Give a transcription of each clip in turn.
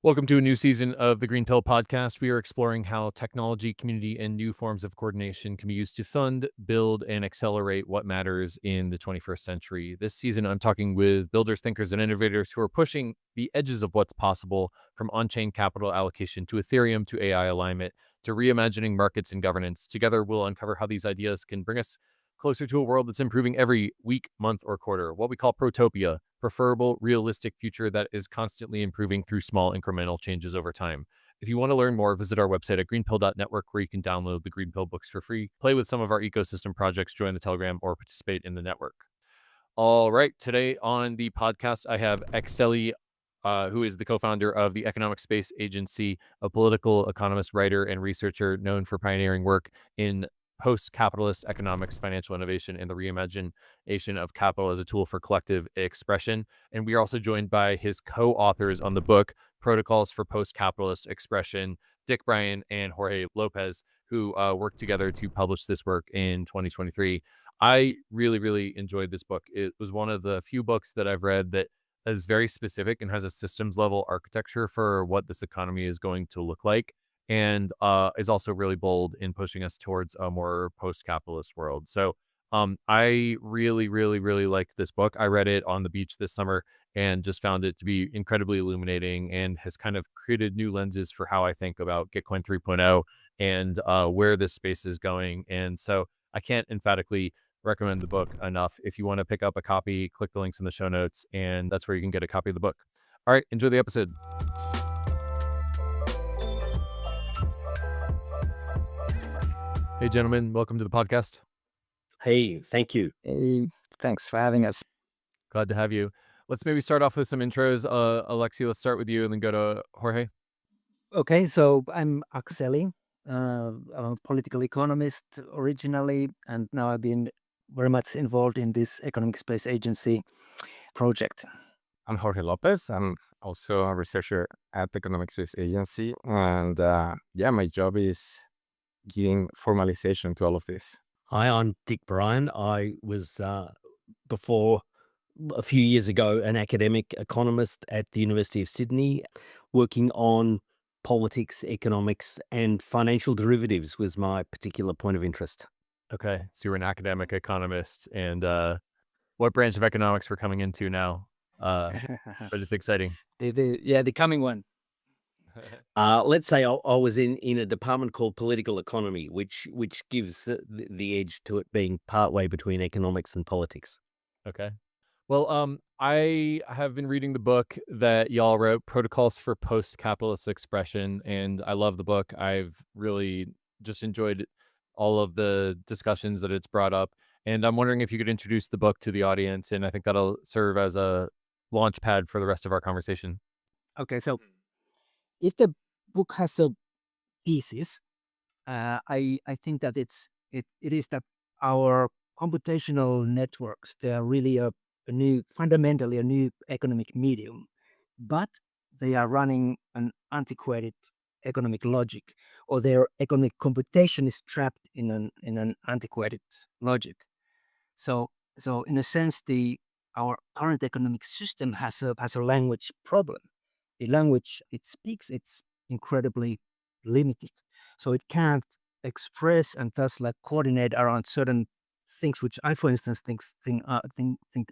Welcome to a new season of the Greenpill podcast. We are exploring how technology, community, and new forms of coordination can be used to fund, build, and accelerate what matters in the 21st century. This season, I'm talking with builders, thinkers, and innovators who are pushing the edges of what's possible, from on-chain capital allocation to Ethereum to AI alignment to reimagining markets and governance. Together, we'll uncover how these ideas can bring us closer to a world that's improving every week, month, or quarter, what we call Protopia, preferable, realistic future that is constantly improving through small incremental changes over time. If you want to learn more, visit our website at greenpill.network, where you can download the Greenpill books for free, play with some of our ecosystem projects, join the Telegram, or participate in the network. All right, today on the podcast, I have Akseli, who is the co-founder of the Economic Space Agency, a political economist, writer, and researcher known for pioneering work in post-capitalist economics, financial innovation, and the reimagination of capital as a tool for collective expression. And we are also joined by his co-authors on the book, Protocols for Post-Capitalist Expression, Dick Bryan and Jorge Lopez, who worked together to publish this work in 2023. I really, really enjoyed this book. It was one of the few books that I've read that is very specific and has a systems level architecture for what this economy is going to look like, and is also really bold in pushing us towards a more post-capitalist world. So I really, really, really liked this book. I read it on the beach this summer and just found it to be incredibly illuminating, and has kind of created new lenses for how I think about Gitcoin 3.0 and where this space is going. And so I can't emphatically recommend the book enough. If you want to pick up a copy, click the links in the show notes, and that's where you can get a copy of the book. All right, enjoy the episode. Hey, gentlemen, welcome to the podcast. Hey, thank you. Hey, thanks for having us. Glad to have you. Let's maybe start off with some intros. Alexi, let's start with you and then go to Jorge. Okay, so I'm Akseli. I'm a political economist originally, and now I've been very much involved in this Economic Space Agency project. I'm Jorge Lopez. I'm also a researcher at the Economic Space Agency. And my job is giving formalization to all of this. Hi, I'm Dick Bryan. I was, before a few years ago, an academic economist at the University of Sydney, working on politics, economics, and financial derivatives was my particular point of interest. Okay, so you're an academic economist, and what branch of economics we're coming into now? But it's exciting. The coming one. Let's say I was in a department called political economy, which gives the edge to it being partway between economics and politics. Okay. Well, I have been reading the book that y'all wrote, Protocols for Post-Capitalist Expression, and I love the book. I've really just enjoyed all of the discussions that it's brought up, and I'm wondering if you could introduce the book to the audience, and I think that'll serve as a launch pad for the rest of our conversation. Okay, so if the book has a thesis, I think that it is that our computational networks, they are really fundamentally a new economic medium, but they are running an antiquated economic logic, or their economic computation is trapped in an antiquated logic. So in a sense, our current economic system has a language problem. The language it speaks, it's incredibly limited, so it can't express and thus like coordinate around certain things which I, for instance, think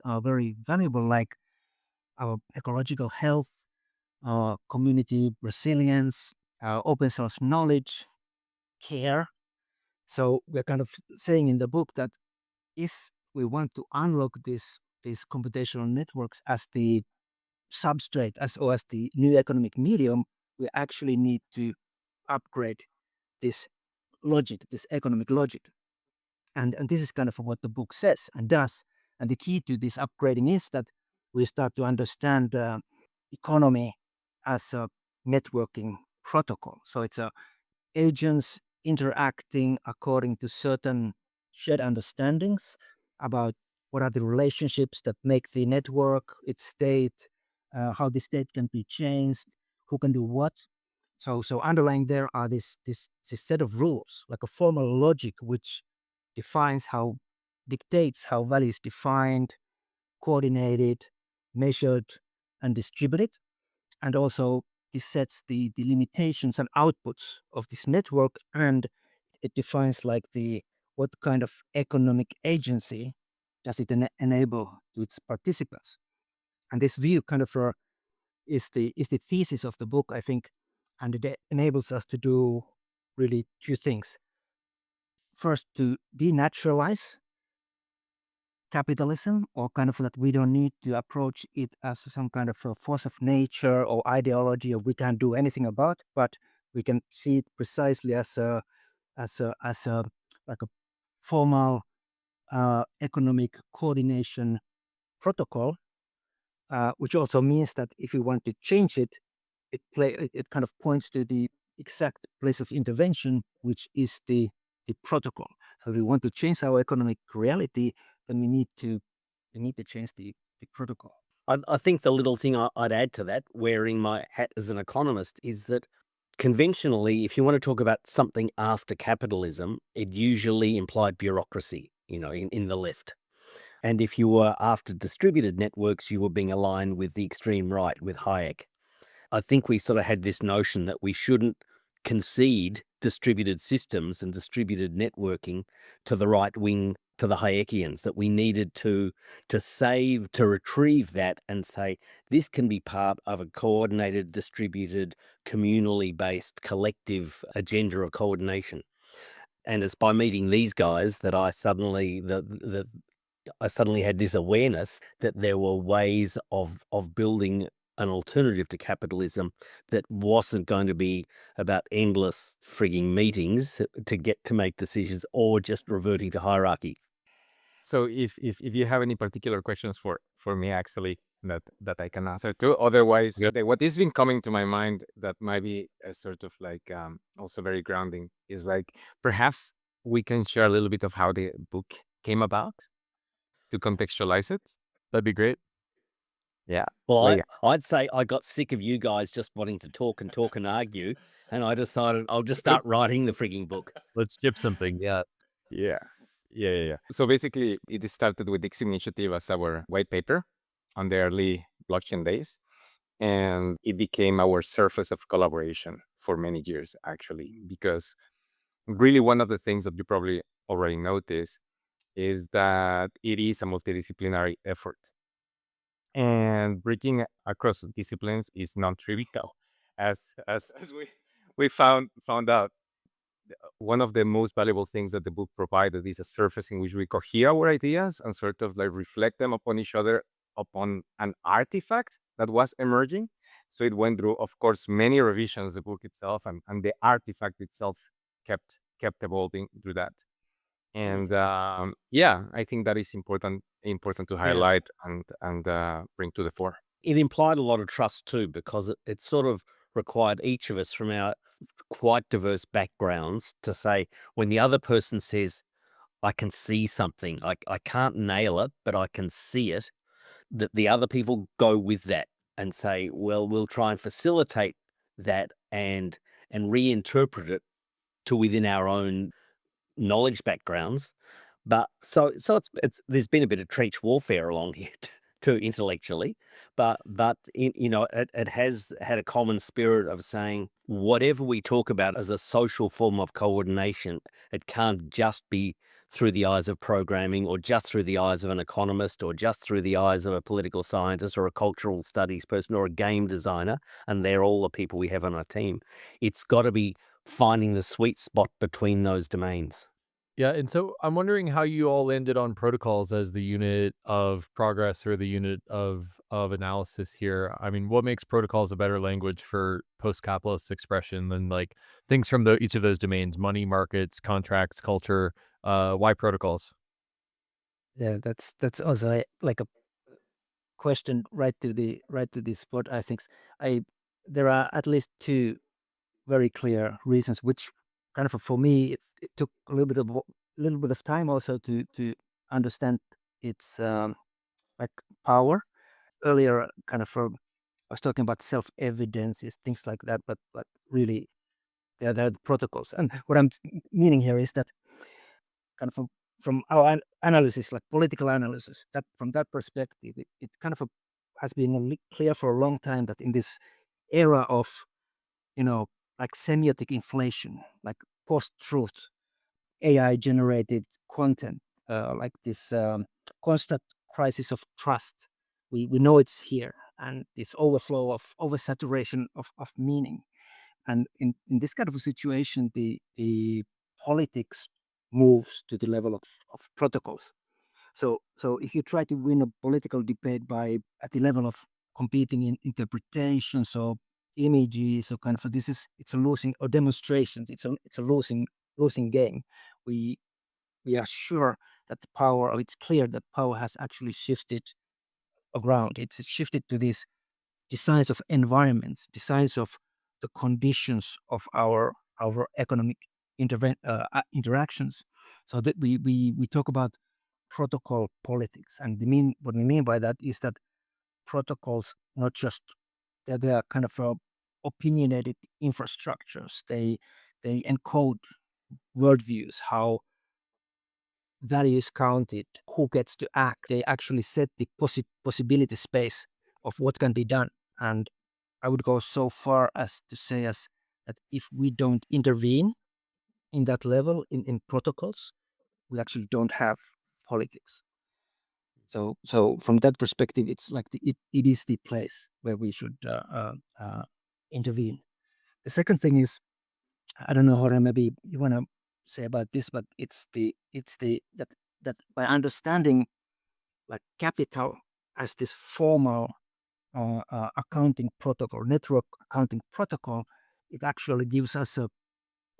are very valuable, like our ecological health, community resilience, open source knowledge, care. So we're kind of saying in the book that if we want to unlock these computational networks as the substrate, as the new economic medium, we actually need to upgrade this logic, this economic logic. And this is kind of what the book says and does. And the key to this upgrading is that we start to understand economy as a networking protocol. So it's agents interacting according to certain shared understandings about what are the relationships that make the network, its state, how the state can be changed, who can do what. So underlying there are this set of rules, like a formal logic, which dictates how value is defined, coordinated, measured, and distributed, and also this sets the limitations and outputs of this network, and it defines like what kind of economic agency does it enable to its participants. And this view kind of is the thesis of the book, I think, and it enables us to do really two things. First, to denaturalize capitalism, or kind of that we don't need to approach it as some kind of a force of nature or ideology, or we can't do anything about, but we can see it precisely as a like a formal economic coordination protocol, which also means that if you want to change it, it kind of points to the exact place of intervention, which is the protocol. So if we want to change our economic reality, then we need to change the protocol. I think the little thing I'd add to that, wearing my hat as an economist, is that conventionally, if you want to talk about something after capitalism, it usually implied bureaucracy, in the left. And if you were after distributed networks, you were being aligned with the extreme right, with Hayek. I think we sort of had this notion that we shouldn't concede distributed systems and distributed networking to the right wing, to the Hayekians, that we needed to retrieve that and say, this can be part of a coordinated, distributed, communally based, collective agenda of coordination. And it's by meeting these guys that I suddenly had this awareness that there were ways of building an alternative to capitalism that wasn't going to be about endless frigging meetings to get to make decisions or just reverting to hierarchy. So if you have any particular questions for me, actually, that I can answer too. Otherwise, what is been coming to my mind that might be a sort of like also very grounding is like perhaps we can share a little bit of how the book came about to contextualize it. That'd be great. Yeah. Well, Like, I'd say I got sick of you guys just wanting to talk and argue, and I decided I'll just start writing the frigging book. Let's ship something. Yeah. yeah. So basically, it started with Dick's initiative as our white paper on the early blockchain days. And it became our surface of collaboration for many years, actually, because really one of the things that you probably already noticed is that it is a multidisciplinary effort. And breaking across disciplines is non-trivial, as we found out. One of the most valuable things that the book provided is a surface in which we cohere our ideas and sort of like reflect them upon each other, upon an artifact that was emerging. So it went through, of course, many revisions, the book itself, and the artifact itself kept evolving through that. And I think that is important to highlight and bring to the fore. It implied a lot of trust too, because it sort of required each of us from our quite diverse backgrounds to say, when the other person says, I can see something, I can't nail it, but I can see it, that the other people go with that and say, well, we'll try and facilitate that and reinterpret it to within our own knowledge backgrounds. But so it's there's been a bit of trench warfare along here too, intellectually, but it has had a common spirit of saying whatever we talk about as a social form of coordination, it can't just be through the eyes of programming, or just through the eyes of an economist, or just through the eyes of a political scientist, or a cultural studies person, or a game designer, and they're all the people we have on our team. It's got to be finding the sweet spot between those domains. Yeah, and so I'm wondering how you all landed on protocols as the unit of progress or the unit of analysis here. I mean, what makes protocols a better language for post-capitalist expression than like things from each of those domains: money, markets, contracts, culture? Why protocols? Yeah, that's also like a question right to the spot. I think there are at least two very clear reasons, which kind of for me it took a little bit of time also to understand its like power. Earlier, kind of I was talking about self evidences, things like that, but really they're the protocols. And what I'm meaning here is that kind of from our analysis, like political analysis, that from that perspective, it kind of has been clear for a long time that in this era of like semiotic inflation, like post-truth, AI-generated content, like this constant crisis of trust. We know it's here, and this overflow of oversaturation of meaning. And in this kind of a situation, the politics moves to the level of protocols. So if you try to win a political debate by at the level of competing in interpretations or images or kind of it's a losing, or demonstrations, it's a losing game. We we are sure that the power, or it's clear that power has actually shifted around. It's shifted to these designs of environments, designs of the conditions of our economic interactions. So that we talk about protocol politics, and what we mean by that is that protocols not just that they are kind of opinionated infrastructures. They encode worldviews, how value is counted, who gets to act. They actually set the possibility space of what can be done. And I would go so far as to say as that if we don't intervene in that level in protocols, we actually don't have politics. So from that perspective, it's like it is the place where we should intervene. The second thing is, I don't know, Jorge, maybe you want to say about this, but it's the that by understanding like capital as this formal accounting protocol, network accounting protocol, it actually gives us a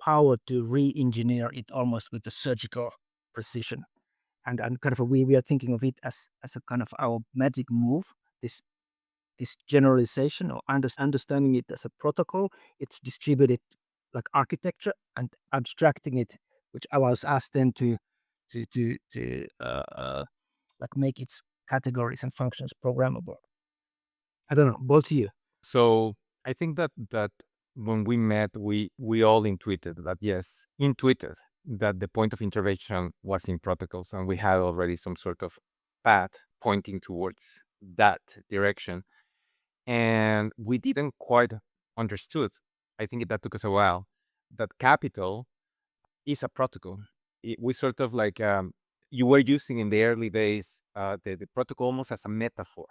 power to re-engineer it almost with a surgical precision. And kind of we are thinking of it as a kind of our magic move, this this generalization or understanding it as a protocol. It's distributed like architecture and abstracting it, which allows us then to like make its categories and functions programmable. I don't know, both of you. So I think that when we met, we all intuited that the point of intervention was in protocols, and we had already some sort of path pointing towards that direction, and we didn't quite understood. I think that took us a while. That capital is a protocol. We sort of like you were using in the early days the protocol almost as a metaphor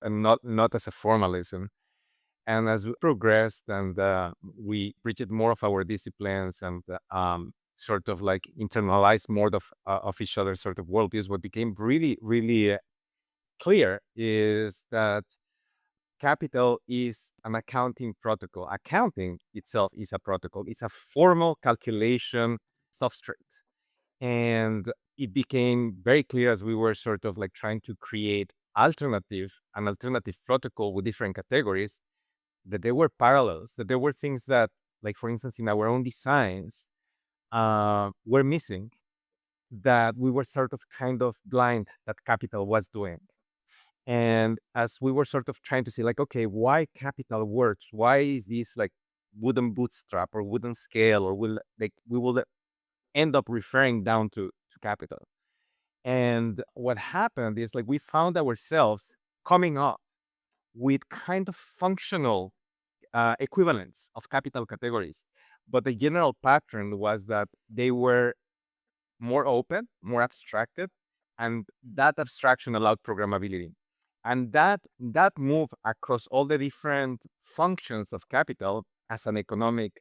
and not as a formalism. And as we progressed and we reached more of our disciplines and sort of like internalized more of each other's sort of worldviews, what became really, really clear is that capital is an accounting protocol. Accounting itself is a protocol. It's a formal calculation substrate. And it became very clear as we were sort of like trying to create an alternative protocol with different categories, that there were parallels, that there were things that, like for instance, in our own designs, were missing, that we were sort of kind of blind that capital was doing. And as we were sort of trying to see, like, okay, why capital works? Why is this like wooden bootstrap or wooden scale, or we will end up referring down to capital? And what happened is like we found ourselves coming up with kind of functional equivalents of capital categories. But the general pattern was that they were more open, more abstracted, and that abstraction allowed programmability. And that move across all the different functions of capital as an economic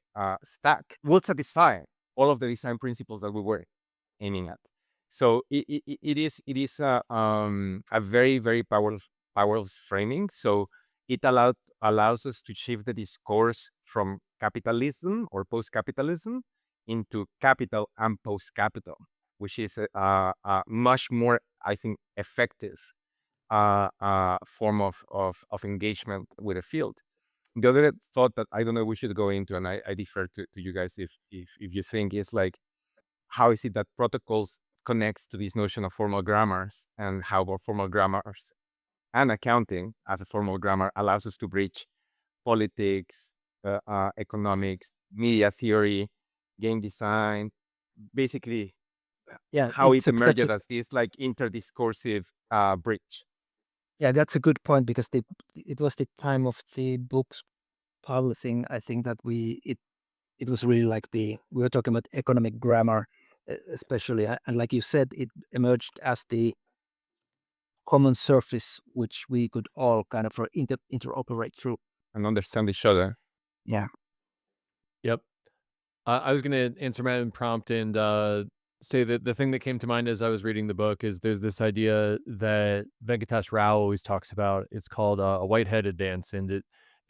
stack will satisfy all of the design principles that we were aiming at. So it is a very, very powerful framing. So it allows us to shift the discourse from capitalism or post-capitalism into capital and post-capital, which is a much more, I think, effective form of engagement with the field. The other thought that I don't know we should go into, and I defer to you guys if you think, is like, how is it that protocols connects to this notion of formal grammars, and how our formal grammars and accounting as a formal grammar allows us to bridge politics, economics, media theory, game design, basically Yeah, how it that's emerged a as this like interdiscursive bridge. yeah, that's a good point because it was the time of the books publishing, I think that it was really like we were talking about economic grammar, especially, and like you said, it emerged as the common surface which we could all kind of interoperate through. and understand each other. Yeah. Yep. I was going to answer my own prompt and say that the thing that came to mind as I was reading the book is there's this idea that Venkatesh Rao always talks about. It's called a white-headed dance, and it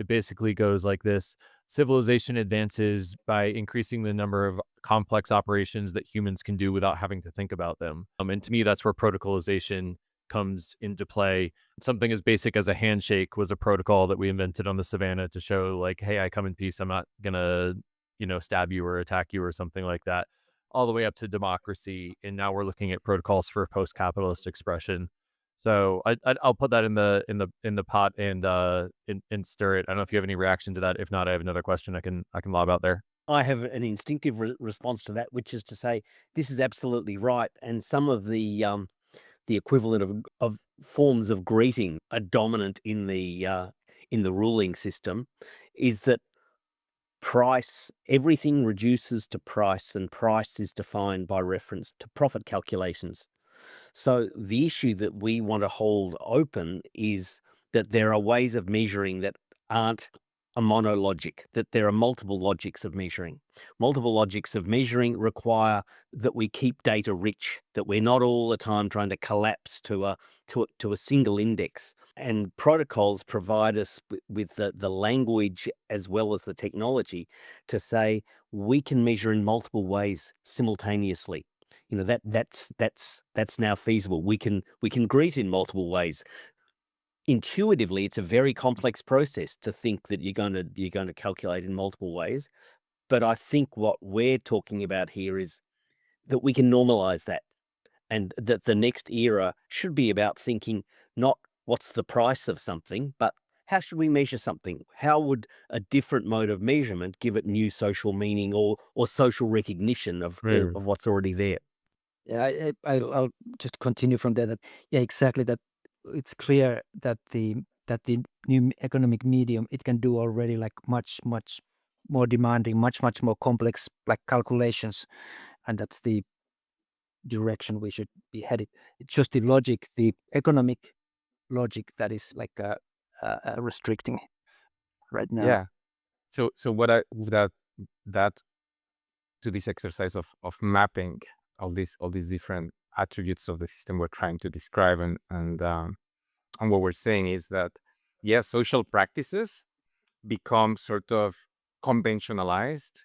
basically goes like this: civilization advances by increasing the number of complex operations that humans can do without having to think about them. And to me, that's where protocolization comes into play. Something as basic as a handshake was a protocol that we invented on the savannah to show, like, hey, I come in peace. I'm not gonna stab you or attack you or something like that, all the way up to democracy. And now we're looking at protocols for post-capitalist expression. So I'll put that in the pot and stir it. I don't know if you have any reaction to that. If not, I have another question I can lob out there. I have an instinctive response to that, which is to say this is absolutely right. And some of the equivalent of forms of greeting are dominant in the ruling system, is that everything reduces to price, and price is defined by reference to profit calculations. So the issue that we want to hold open is that there are ways of measuring that aren't a monologic, that there are multiple logics of measuring. Multiple logics of measuring require that we keep data rich, that we're not all the time trying to collapse to a single index. And protocols provide us with the language as well as the technology to say we can measure in multiple ways simultaneously. That's now feasible. We can greet in multiple ways. Intuitively, it's a very complex process to think that you're going to calculate in multiple ways. But I think what we're talking about here is that we can normalize that, and that the next era should be about thinking not what's the price of something, but how should we measure something? How would a different mode of measurement give it new social meaning or social recognition of what's already there? Yeah, I'll just continue from there. That yeah, exactly. That it's clear that the new economic medium, it can do already like much more demanding, much more complex like calculations, and that's the direction we should be headed. It's just the logic, the economic logic, that is like restricting right now. Yeah. So what I that to this exercise of mapping all these different attributes of the system we're trying to describe, and what we're saying is that yes, social practices become sort of conventionalized,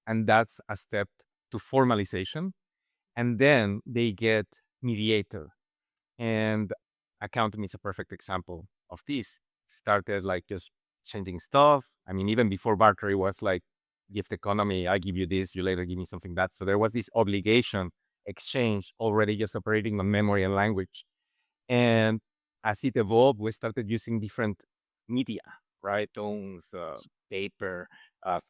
and that's a step to formalization, and then they get mediated. And accounting is a perfect example of this. Started like just changing stuff. I mean, even before barter, it was like gift economy. I give you this, you later give me something that. So there was this obligation exchange already just operating on memory and language. And as it evolved, we started using different media, right? Tones, paper,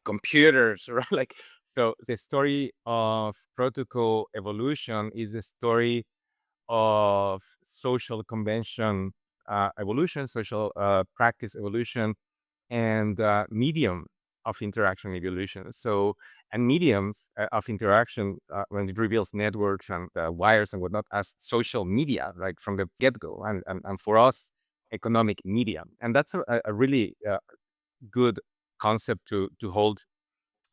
computers, right? Like, so the story of protocol evolution is the story of social convention evolution, social practice evolution, and medium of interaction evolution. So, and mediums of interaction, when it reveals networks and wires and whatnot as social media, right from the get-go, and for us, economic media. And that's a really good concept to hold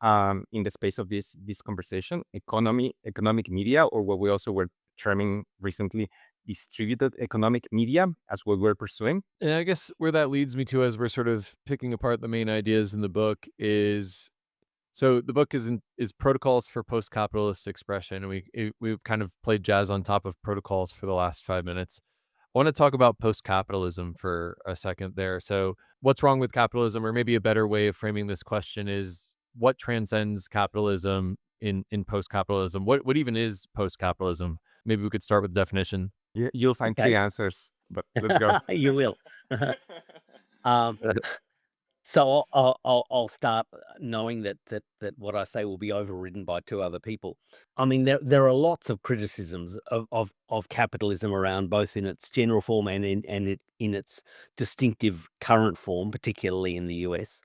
in the space of this conversation: economic media, or what we also were terming recently, distributed economic media, as what we're pursuing. And I guess where that leads me to, as we're sort of picking apart the main ideas in the book, is so the book is protocols for post-capitalist expression, and we've kind of played jazz on top of protocols for the last 5 minutes. I want to talk about post-capitalism for a second there. So, what's wrong with capitalism, or maybe a better way of framing this question is what transcends capitalism in post-capitalism? What even is post-capitalism? Maybe we could start with the definition. You'll find Okay. 3 answers, but let's go. You will. So I'll start knowing that what I say will be overridden by 2 other people. I mean, there are lots of criticisms of capitalism around, both in its general form and in its distinctive current form, particularly in the US.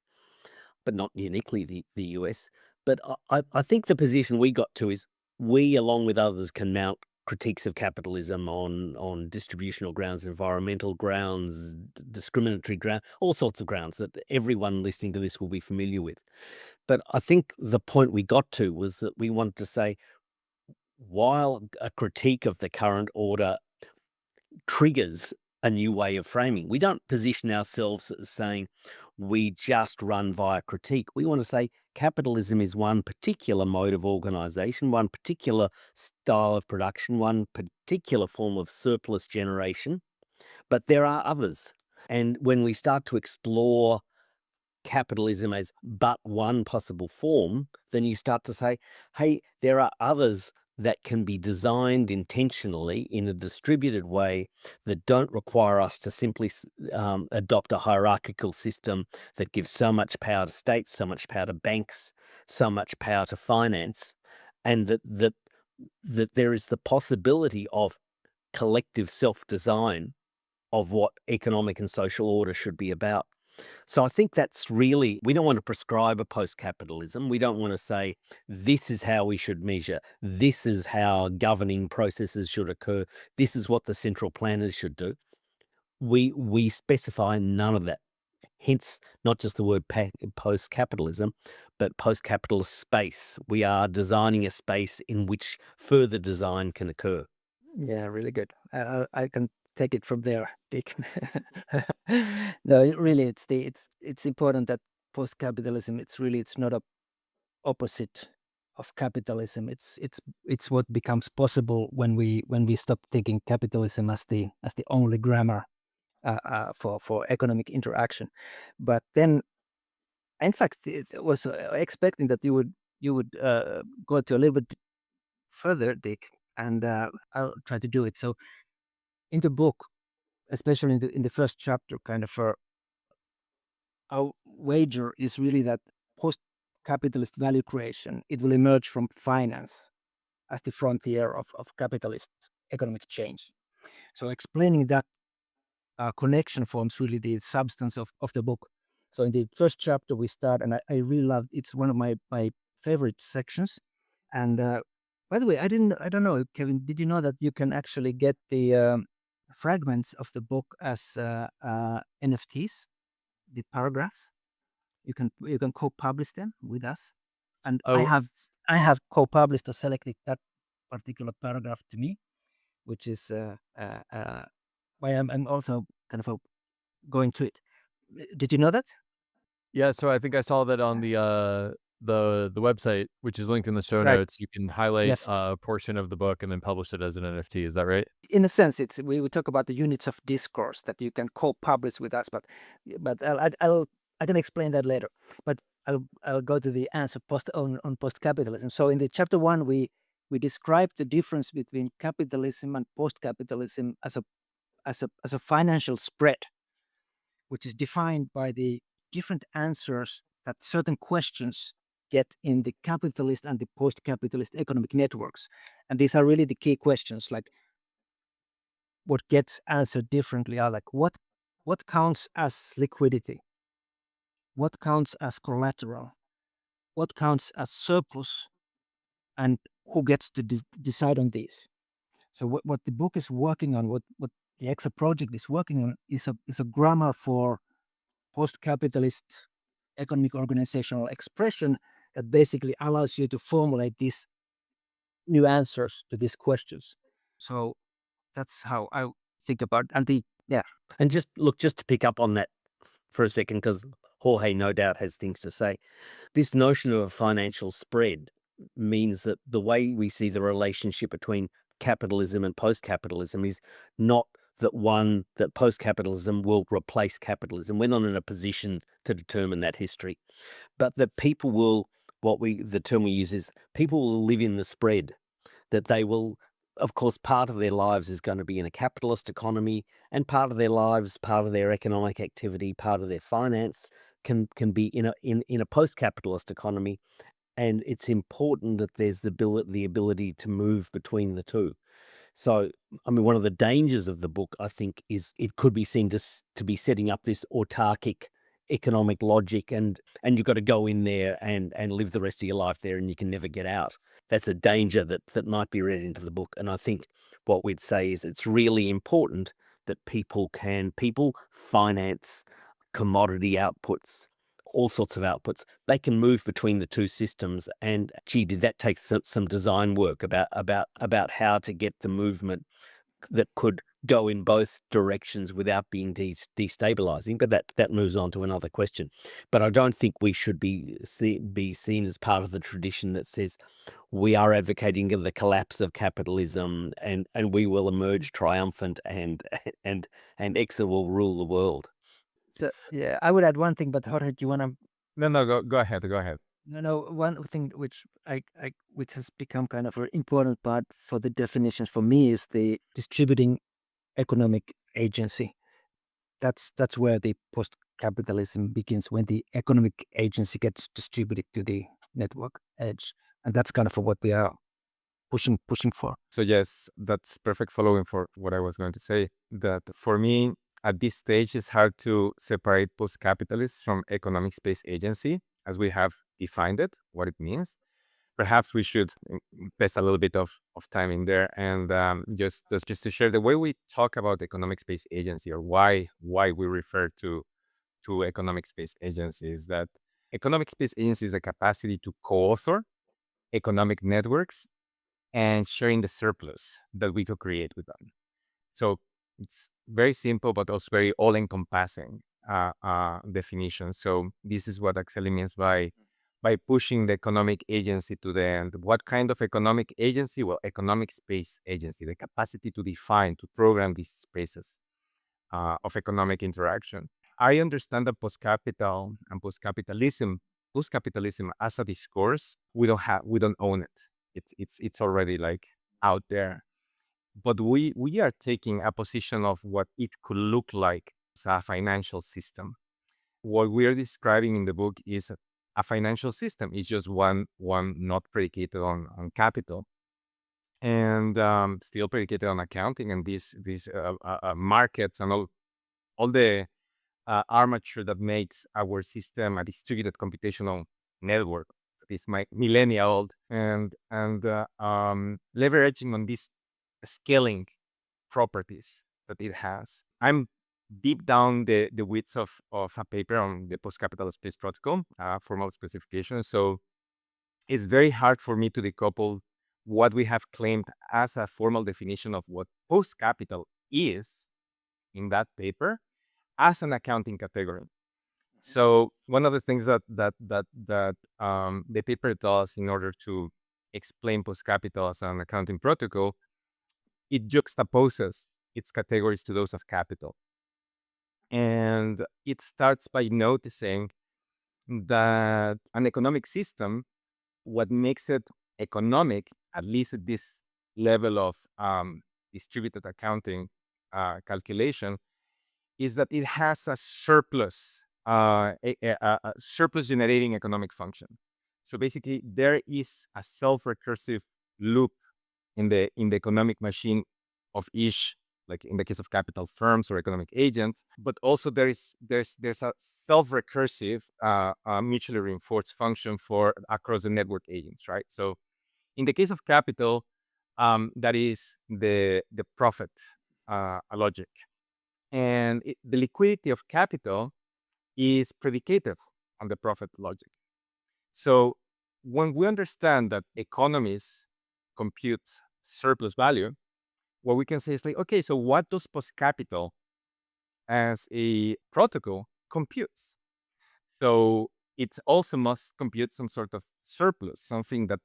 but not uniquely the US. But I think the position we got to is we, along with others, can mount critiques of capitalism on distributional grounds, environmental grounds, discriminatory grounds, all sorts of grounds that everyone listening to this will be familiar with. But I think the point we got to was that we wanted to say, while a critique of the current order triggers a new way of framing, we don't position ourselves as saying we just run via critique. We want to say capitalism is one particular mode of organization, one particular style of production, one particular form of surplus generation, but there are others. And when we start to explore capitalism as but one possible form, then you start to say, hey, there are others that can be designed intentionally in a distributed way that don't require us to simply adopt a hierarchical system that gives so much power to states, so much power to banks, so much power to finance, and that there is the possibility of collective self-design of what economic and social order should be about. So I think that's really, we don't want to prescribe a post-capitalism. We don't want to say, this is how we should measure. This is how governing processes should occur. This is what the central planners should do. We specify none of that. Hence, not just the word post-capitalism, but post-capitalist space. We are designing a space in which further design can occur. Yeah, really good. I can take it from there, Dick. No, really, it's important that post-capitalism. It's not a opposite of capitalism. It's what becomes possible when we stop taking capitalism as the only grammar for economic interaction. But then, in fact, it was expecting that you would go to a little bit further, Dick, and I'll try to do it. So in the book, especially in the first chapter, kind of our wager is really that post-capitalist value creation, it will emerge from finance as the frontier of capitalist economic change. So explaining that connection forms really the substance of the book. So in the first chapter we start, and I really loved, it's one of my favorite sections. And by the way, I don't know, Kevin, did you know that you can actually get the fragments of the book as NFTs, the paragraphs? You can co-publish them with us, and Oh, I have co-published or selected that particular paragraph to me, which is why I'm also kind of going to it. Did you know that? yeah, so I think I saw that on the website, which is linked in the show Right. notes. You can highlight Yes. a portion of the book and then publish it as an NFT. Is that right? In a sense, it's we talk about the units of discourse that you can co-publish with us, but I can explain that later. But I'll go to the answer on post-capitalism. So in the chapter 1, we describe the difference between capitalism and post-capitalism as a financial spread, which is defined by the different answers that certain questions get in the capitalist and the post-capitalist economic networks. And these are really the key questions, like what gets answered differently are like what counts as liquidity, what counts as collateral, what counts as surplus, and who gets to decide on these. So what the book is working on, what the ECSA project is working on, is a grammar for post-capitalist economic organizational expression that basically allows you to formulate these new answers to these questions. So that's how I think about it. And And just to pick up on that for a second, because Jorge no doubt has things to say. This notion of a financial spread means that the way we see the relationship between capitalism and post-capitalism is not that post-capitalism will replace capitalism. We're not in a position to determine that history, but that people will, the term we use is people will live in the spread, that they will, of course, part of their lives is going to be in a capitalist economy, and part of their lives, part of their economic activity, part of their finance can be in a post-capitalist economy. And it's important that there's the ability to move between the two. So, I mean, one of the dangers of the book, I think, is it could be seen to be setting up this autarkic economic logic, and you've got to go in there and live the rest of your life there, and you can never get out. That's a danger that might be read into the book. And I think what we'd say is it's really important that people finance commodity outputs, all sorts of outputs. They can move between the two systems, and gee, did that take some design work about how to get the movement that could go in both directions without being destabilizing. But that moves on to another question. But I don't think we should be seen as part of the tradition that says we are advocating the collapse of capitalism, and we will emerge triumphant, and ECSA will rule the world. So yeah, I would add one thing, but Jorge, do you want to? No, go ahead. No, one thing which which has become kind of an important part for the definitions for me is the distributing economic agency. That's where the post-capitalism begins, when the economic agency gets distributed to the network edge, and that's kind of what we are pushing for. So yes, that's perfect following for what I was going to say. That for me, at this stage, it's hard to separate post-capitalist from economic space agency, as we have defined it, what it means. Perhaps we should invest a little bit of time in there, and just to share the way we talk about economic space agency, or why we refer to economic space agencies. That economic space agency is a capacity to co-author economic networks and sharing the surplus that we could create with them. So it's very simple, but also very all-encompassing definition. So this is what Akseli means by pushing the economic agency to the end. What kind of economic agency? Well, economic space agency, the capacity to define, to program these spaces of economic interaction. I understand that post-capital and post-capitalism as a discourse, we don't own it. It's already like out there. But we are taking a position of what it could look like as a financial system. What we are describing in the book is a financial system. It's just one not predicated on capital, and still predicated on accounting and these markets and all the armature that makes our system a distributed computational network that is millennia old, and leveraging on these scaling properties that it has. I'm deep down the widths of a paper on the post-capital space protocol, formal specification. So it's very hard for me to decouple what we have claimed as a formal definition of what post-capital is in that paper as an accounting category. So one of the things that the paper does in order to explain post-capital as an accounting protocol, it juxtaposes its categories to those of capital. And it starts by noticing that an economic system, what makes it economic, at least at this level of distributed accounting calculation, is that it has a surplus, a surplus generating economic function. So basically, there is a self-recursive loop in the economic machine of each, like in the case of capital firms or economic agents, but also there's a self-recursive, mutually reinforced function for across the network agents, right? So in the case of capital, that is the profit logic, and the liquidity of capital is predicated on the profit logic. So when we understand that economies compute surplus value, what we can say is like, okay, so what does post-capital as a protocol computes? So it also must compute some sort of surplus, something that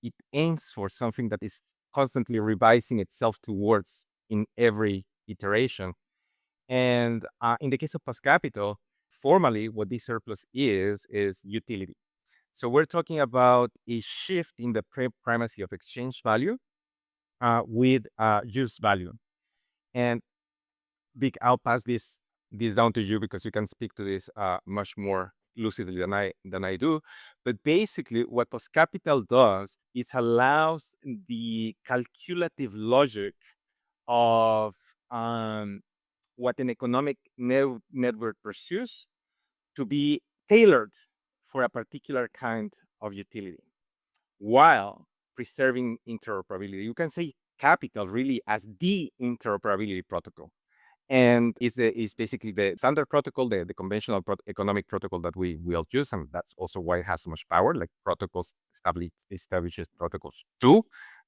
it aims for, something that is constantly revising itself towards in every iteration. And in the case of post-capital, formally, what this surplus is utility. So we're talking about a shift in the primacy of exchange value with use value. And Vic, I'll pass this down to you because you can speak to this much more lucidly than I do. But basically, what post-capital does is allows the calculative logic of what an economic network pursues to be tailored for a particular kind of utility while preserving interoperability. You can say capital really as the interoperability protocol. And is basically the standard protocol, the conventional economic protocol that we all use. And that's also why it has so much power. Like protocols establishes protocols too.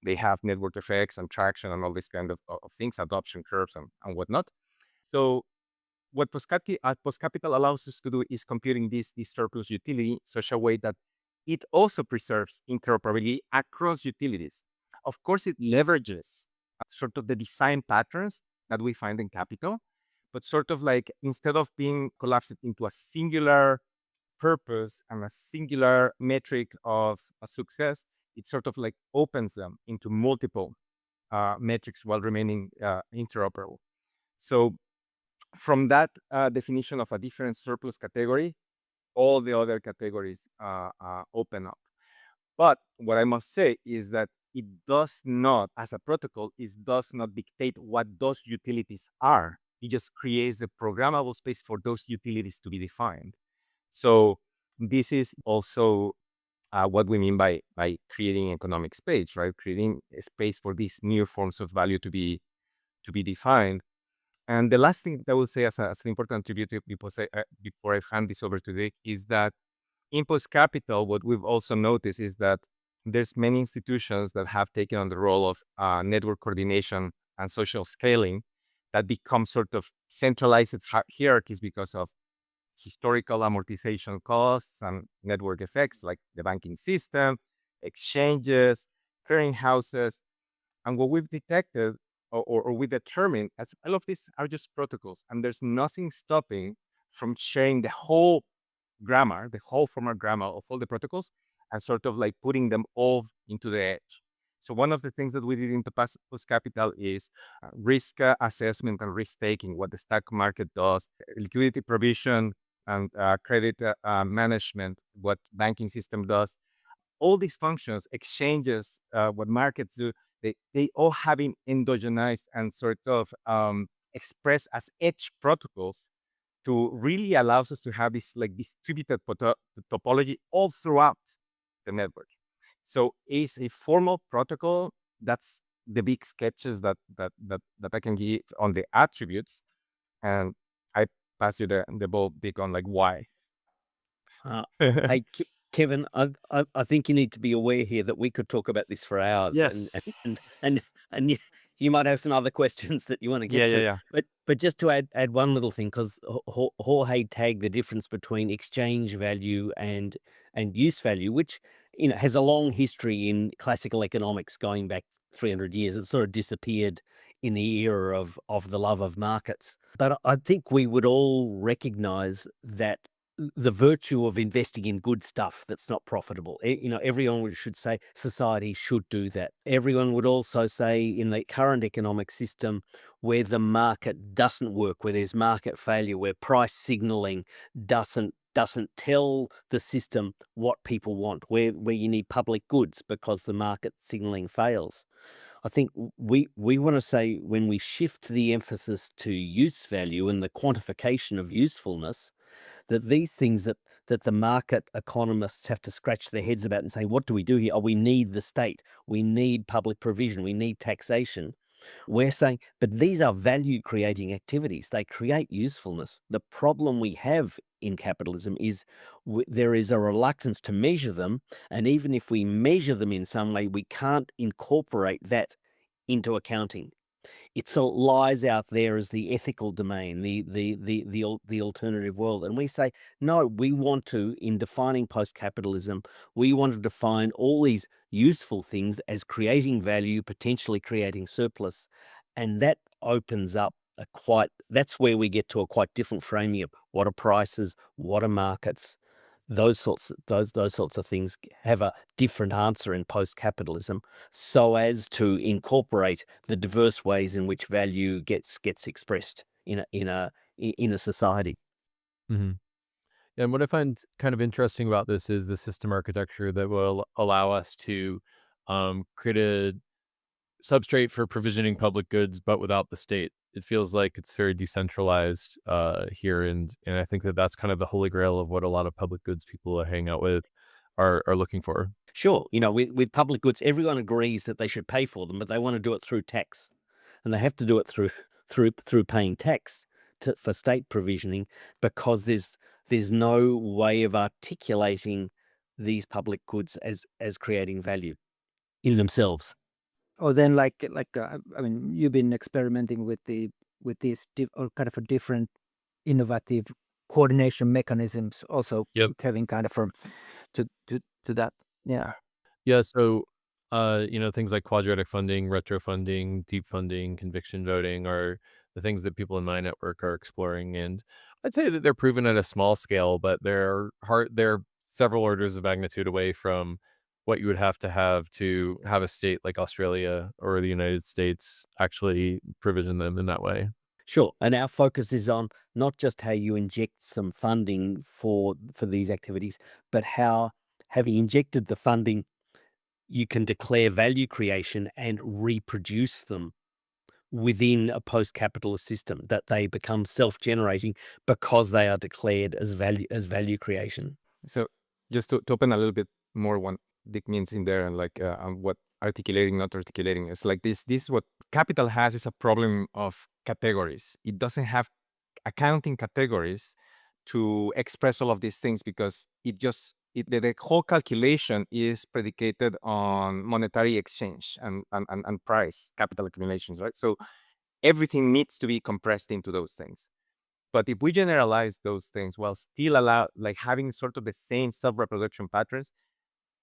They have network effects and traction and all these kind of things, adoption curves and whatnot. So what post-capital allows us to do is computing this surplus utility such a way that it also preserves interoperability across utilities. Of course, it leverages sort of the design patterns that we find in capital, but sort of like instead of being collapsed into a singular purpose and a singular metric of a success, it sort of like opens them into multiple metrics while remaining interoperable. So from that definition of a different surplus category, all the other categories open up. But what I must say is that it does not, as a protocol, it does not dictate what those utilities are. It just creates the programmable space for those utilities to be defined. So this is also what we mean by creating economic space, right? Creating a space for these new forms of value to be defined. And the last thing that I will say as an important attribute before I hand this over to Dick is that in post-capital, what we've also noticed is that there's many institutions that have taken on the role of network coordination and social scaling that become sort of centralized hierarchies because of historical amortization costs and network effects like the banking system, exchanges, clearing houses. And what we've detected or we determined as all of these are just protocols, and there's nothing stopping from sharing the whole grammar, the whole formal grammar of all the protocols, and sort of like putting them all into the edge. So one of the things that we did in post-capital is risk assessment and risk taking, what the stock market does, liquidity provision and credit management, what banking system does. All these functions, exchanges, what markets do, they all have been endogenized and sort of expressed as edge protocols to really allows us to have this like distributed topology all throughout the network. So it's a formal protocol. That's the big sketches that I can give on the attributes. And I pass you the ball, Dick, on like why. Hey, Kevin, I think you need to be aware here that we could talk about this for hours, Yes. and you might have some other questions that you want to get to. Yeah. But just to add one little thing, because Jorge tagged the difference between exchange value and use value, which has a long history in classical economics going back 300 years. It sort of disappeared in the era of the love of markets. But I think we would all recognize that the virtue of investing in good stuff that's not profitable. Everyone should say society should do that. Everyone would also say in the current economic system where the market doesn't work, where there's market failure, where price signaling doesn't tell the system what people want, where you need public goods because the market signaling fails. I think we want to say when we shift the emphasis to use value and the quantification of usefulness, that these things that the market economists have to scratch their heads about and say, what do we do here? Oh, we need the state. We need public provision. We need taxation. We're saying, but these are value creating activities. They create usefulness. The problem we have in capitalism is there is a reluctance to measure them. And even if we measure them in some way, we can't incorporate that into accounting. It sort of lies out there as the ethical domain, the alternative world. And we say, no, we want to, in defining post-capitalism, we want to define all these useful things as creating value, potentially creating surplus. And that opens up that's where we get to a quite different framing of what are prices, what are markets. Those sorts of things have a different answer in post-capitalism, so as to incorporate the diverse ways in which value gets expressed in a society. Mm-hmm. And what I find kind of interesting about this is the system architecture that will allow us to create a substrate for provisioning public goods, but without the state it feels like it's very decentralized here, and I think that that's kind of the holy grail of what a lot of public goods people I hang out with are looking for. Sure, with public goods, everyone agrees that they should pay for them, but they want to do it through tax, and they have to do it through paying tax for state provisioning, because there's no way of articulating these public goods as creating value in themselves. Or then I mean, you've been experimenting with these or kind of a different innovative coordination mechanisms also, Yep. Kevin, kind of from to that. Yeah. Yeah, so, things like quadratic funding, retro funding, deep funding, conviction voting are the things that people in my network are exploring, and I'd say that they're proven at a small scale, but they're several orders of magnitude away from what you would have to have a state like Australia or the United States actually provision them in that way. Sure, and our focus is on not just how you inject some funding for these activities, but how, having injected the funding, you can declare value creation and reproduce them within a post-capitalist system, that they become self-generating because they are declared as value creation. So just to open a little bit more what Dick means in there, and like on what articulating, not articulating, it's like this is what capital has, is a problem of categories. It doesn't have accounting categories to express all of these things, because the whole calculation is predicated on monetary exchange and price, capital accumulations, right? So everything needs to be compressed into those things. But if we generalize those things while still having sort of the same self-reproduction patterns,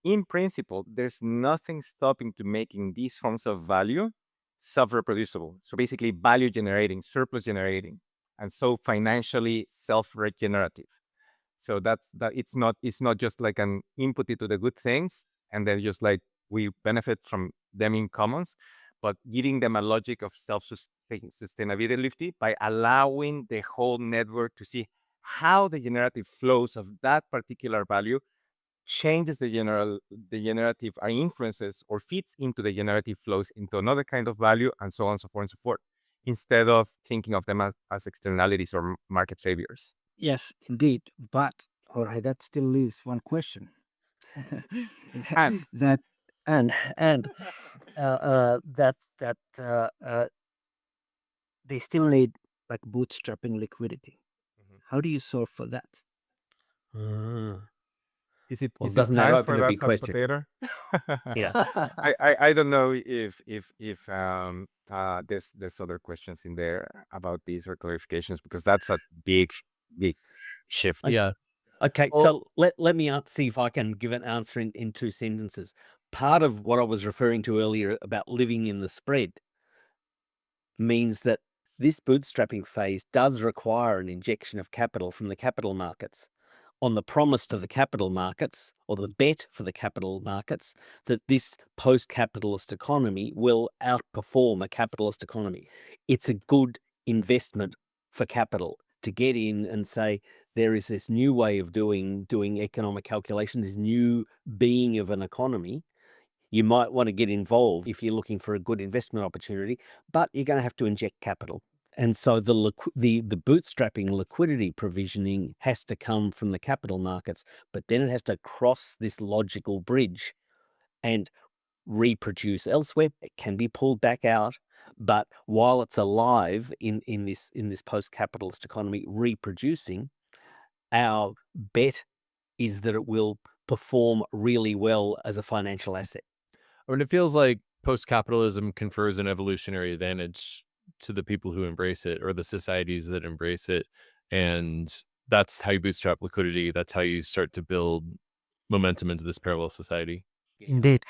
in principle, there's nothing stopping to making these forms of value self-reproducible. So basically value generating, surplus generating, and so financially self-regenerative. So it's not just like an input into the good things and then just like we benefit from them in commons, but giving them a logic of self-sustainability by allowing the whole network to see how the generative flows of that particular value changes the generative or influences or fits into the generative flows into another kind of value, and so on and so forth and so forth, instead of thinking of them as externalities or market saviors. Yes, indeed. But all right, that still leaves one question. And that and that they still need like bootstrapping liquidity. How do you solve for that? Is it Well, is it doesn't that time open for a that big hot question? potato? Yeah. I don't know if there's other questions in there about these or clarifications, because that's a big shift. Yeah. Okay, Well, so let me see if I can give an answer in 2 sentences. Part of what I was referring to earlier about living in the spread means that this bootstrapping phase does require an injection of capital from the capital markets, on the promise to the capital markets, or the bet for the capital markets, that this post-capitalist economy will outperform a capitalist economy. It's a good investment for capital to get in and say, there is this new way of doing economic calculation, this new being of an economy. You might want to get involved if you're looking for a good investment opportunity, but you're going to have to inject capital. And so the bootstrapping liquidity provisioning has to come from the capital markets, but then it has to cross this logical bridge and reproduce elsewhere. It can be pulled back out, but while it's alive in this post-capitalist economy reproducing, our bet is that it will perform really well as a financial asset. I mean, it feels like post-capitalism confers an evolutionary advantage to the people who embrace it, or the societies that embrace it, and that's how you bootstrap liquidity. That's how you start to build momentum into this parallel society. Indeed.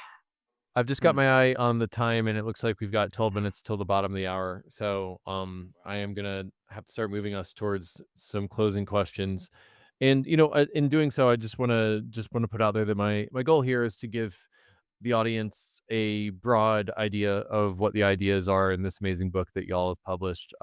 I've just got my eye on the time, and it looks like we've got 12 minutes till the bottom of the hour. So I am gonna have to start moving us towards some closing questions. And in doing so, I just wanna put out there that my goal here is to give the audience a broad idea of what the ideas are in this amazing book that y'all have published,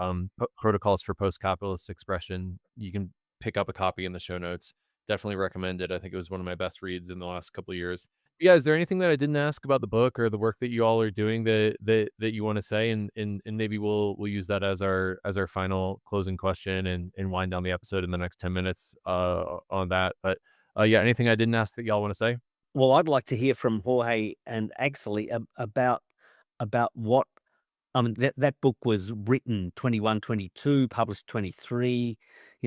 Protocols for Post-Capitalist Expression. You can pick up a copy in the show notes. Definitely recommend it. I think it was one of my best reads in the last couple of years. Yeah, is there anything that I didn't ask about the book or the work that you all are doing that you want to say, and maybe we'll use that as our final closing question and wind down the episode in the next 10 minutes on that. But yeah, anything I didn't ask that y'all want to say? Well, I'd like to hear from Jorge and Akseli about what that book was written 21, 22, published 23.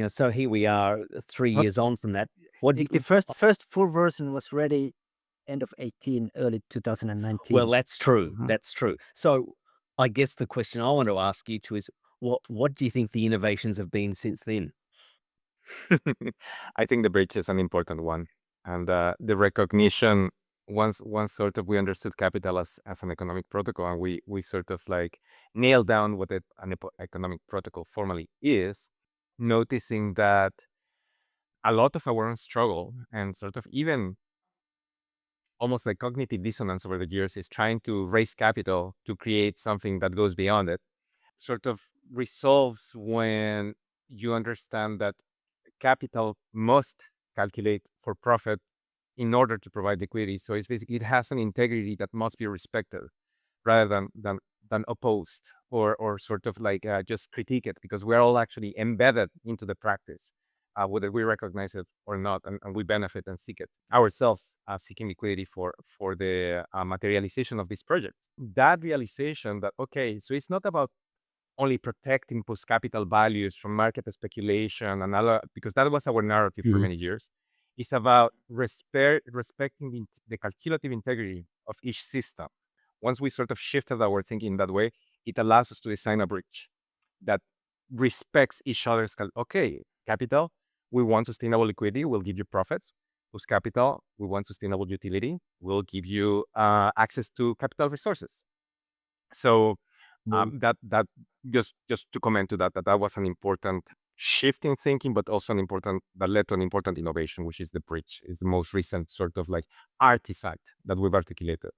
So here we are 3 What years on from that. What do the you, first full version was ready end of 18, early well, 2019. that's true. Mhm. That's true. So I guess the question I want to ask you two is what do you think the innovations have been since then? I think the bridge is an important one, and the recognition. Once sort of we understood capital as an economic protocol, and we sort of like nailed down what economic protocol formally is, noticing that a lot of our own struggle and sort of even almost like cognitive dissonance over the years is trying to raise capital to create something that goes beyond it, sort of resolves when you understand that capital must calculate for profit in order to provide liquidity. So it's basically, it has an integrity that must be respected rather than opposed or sort of like just critique it, because we're all actually embedded into the practice, whether we recognize it or not, and we benefit and seek it ourselves, seeking liquidity for the materialization of this project. That realization that, okay, so it's not about only protecting post-capital values from market speculation and other, because that was our narrative for Mhm. many years. It's about respecting the calculative integrity of each system. Once we sort of shifted our thinking that way, it allows us to design a bridge that respects each other's. Okay, capital, we want sustainable liquidity, we'll give you profits. Post-capital, we want sustainable utility, we'll give you access to capital resources. So Well, that just to comment to that was an important shift in thinking, but also an important that led to an important innovation, which is the bridge. Is the most recent sort of like artifact that we've articulated.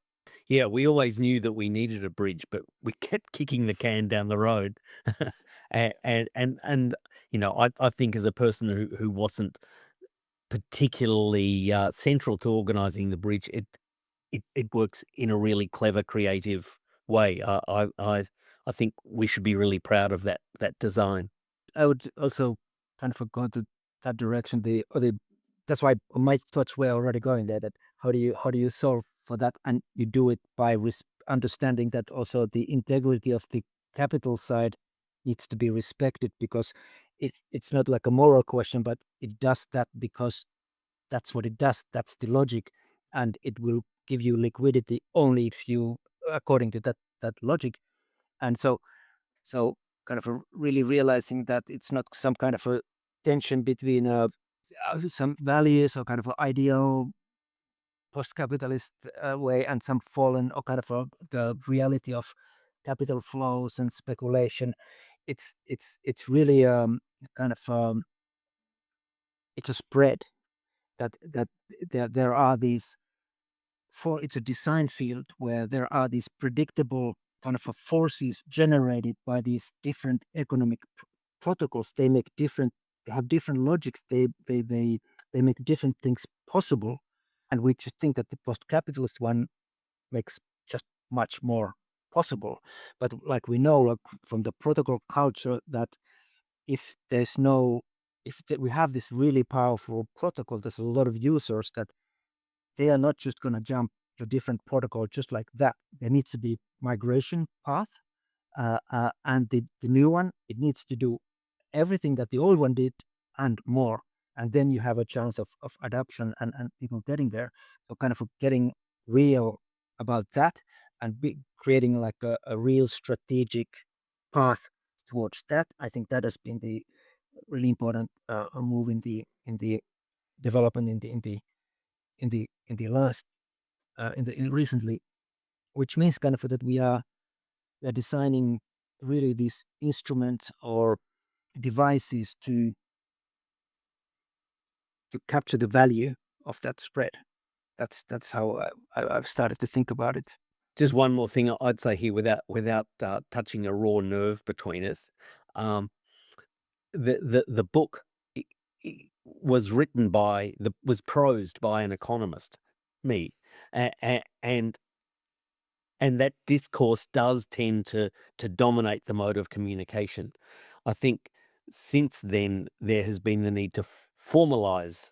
yeah, we always knew that we needed a bridge, but we kept kicking the can down the road. And I think as a person who wasn't particularly central to organizing the bridge, it works in a really clever, creative way. I think we should be really proud of that design. I would also kind of go to that direction. That's why my thoughts were already going there. That how do you solve for that, and you do it by understanding that also the integrity of the capital side needs to be respected, because it's not like a moral question, but it does that because that's what it does. That's the logic, and it will give you liquidity only if you according to that logic. And so kind of really realizing that it's not some kind of a tension between some values or kind of an ideal post-capitalist way and some fallen or kind of the reality of capital flows and speculation. It's really kind of it's a spread that there are these for it's a design field where there are these predictable kind of forces generated by these different economic protocols. They have different logics. They make different things possible, and we just think that the post-capitalist one makes just much more possible. But like we know, like from the protocol culture, that if there's no we have this really powerful protocol, there's a lot of users that they are not just going to jump to different protocol just like that. There needs to be migration path, and the new one, it needs to do everything that the old one did and more. And then you have a chance of adoption and people getting there. So kind of getting real about that and creating like a real strategic path towards that. I think that has been the really important move in the development in the last recently, which means kind of that we are designing really these instruments or devices to capture the value of that spread. That's how I've started to think about it. Just one more thing I'd say here without touching a raw nerve between us. Um, the book was written was prosed by an economist, me. and that discourse does tend to dominate the mode of communication. I think since then there has been the need to formalize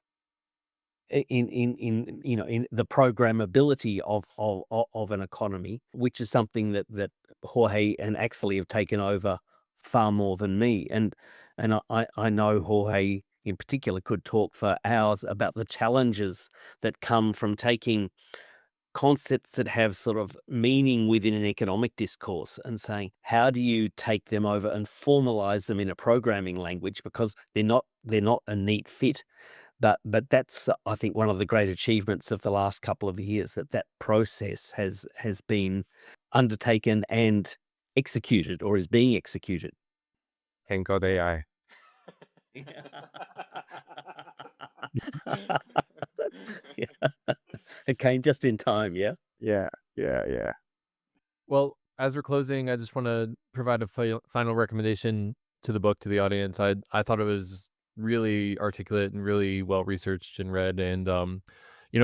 in the programmability of an economy, which is something that Jorge and Akseli have taken over far more than me. And I know Jorge in particular could talk for hours about the challenges that come from taking concepts that have sort of meaning within an economic discourse and saying, how do you take them over and formalize them in a programming language, because they're not a neat fit. But that's, I think, one of the great achievements of the last couple of years, that process has been undertaken and executed, or is being executed. Thank God AI. It came just in time, yeah? Yeah. Well, as we're closing, I just want to provide a final recommendation to the book to the audience. I thought it was really articulate and really well researched and read. And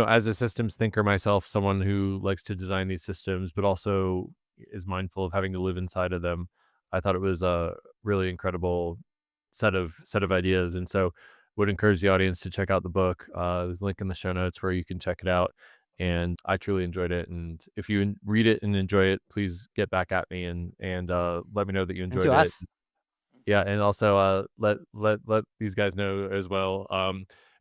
as a systems thinker myself, someone who likes to design these systems, but also is mindful of having to live inside of them, I thought it was a really incredible set of ideas. And so, would encourage the audience to check out the book. There's a link in the show notes where you can check it out. And I truly enjoyed it. And if you read it and enjoy it, please get back at me and let me know that you And enjoyed to it. us. Yeah, and also let these guys know as well.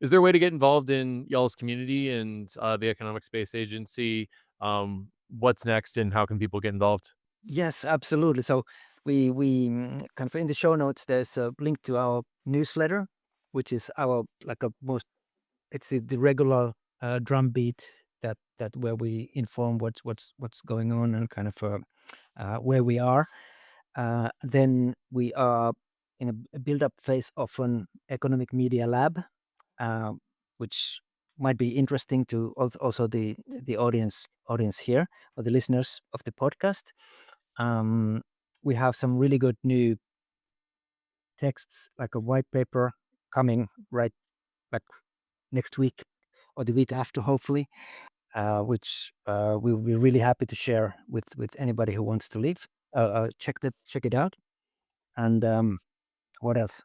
Is there a way to get involved in y'all's community and the Economic Space Agency? What's next, and how can people get involved? Yes, absolutely. So we kind of in the show notes, there's a link to our newsletter, which is our it's the regular drumbeat that where we inform what's going on and kind of where we are. Then we are in a build-up phase of an economic media lab, uh, which might be interesting to also the audience here, or the listeners of the podcast. We have some really good new texts, like a white paper coming right like next week or the week after, hopefully, which we'll be really happy to share with anybody who wants to leave. Check it out. And what else?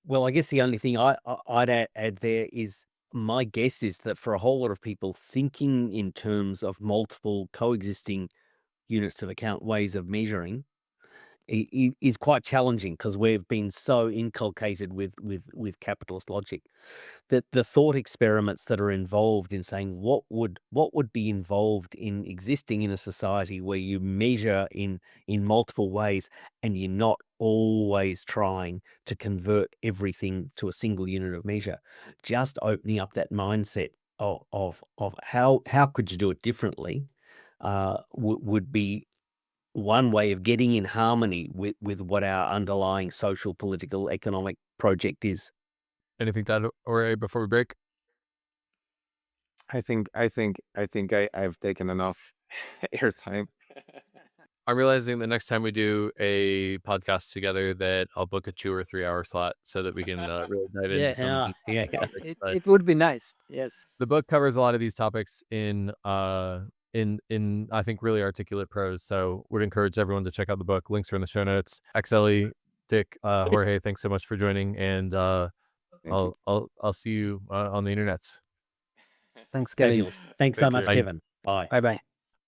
Well, I guess the only thing I'd add there is, my guess is that for a whole lot of people, thinking in terms of multiple coexisting units of account, ways of measuring, is quite challenging, because we've been so inculcated with capitalist logic, that the thought experiments that are involved in saying what would be involved in existing in a society where you measure in multiple ways, and you're not always trying to convert everything to a single unit of measure, just opening up that mindset of how could you do it differently, would be one way of getting in harmony with what our underlying social, political, economic project is. Anything that or before we break? I think I've taken enough airtime. I'm realizing the next time we do a podcast together that I'll book a 2 or 3 hour slot so that we can really dive into some deep topics. But It would be nice. Yes. the book covers a lot of these topics in I think really articulate prose. So would encourage everyone to check out the book. Links are in the show notes. Akseli, Dick, Jorge, thanks so much for joining, and Thank you. I'll see you on the internets. Thanks, Kevin. Fabulous. Thanks so Thank much, you. Kevin. Bye. Bye.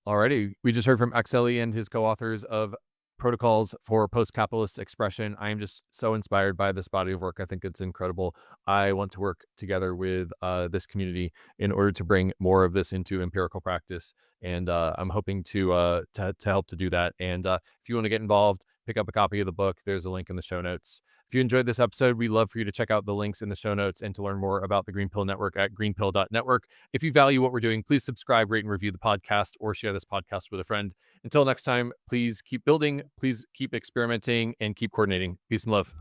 Alrighty, we just heard from Akseli and his co-authors of Protocols for Post-Capitalist Expression. I am just so inspired by this body of work. I think it's incredible. I want to work together with this community in order to bring more of this into empirical practice, and I'm hoping to help to do that. And if you want to get involved, pick up a copy of the book. There's a link in the show notes. If you enjoyed this episode, we'd love for you to check out the links in the show notes and to learn more about the Greenpill Network at greenpill.network. If you value what we're doing, please subscribe, rate, and review the podcast, or share this podcast with a friend. Until next time, please keep building, please keep experimenting, and keep coordinating. Peace and love.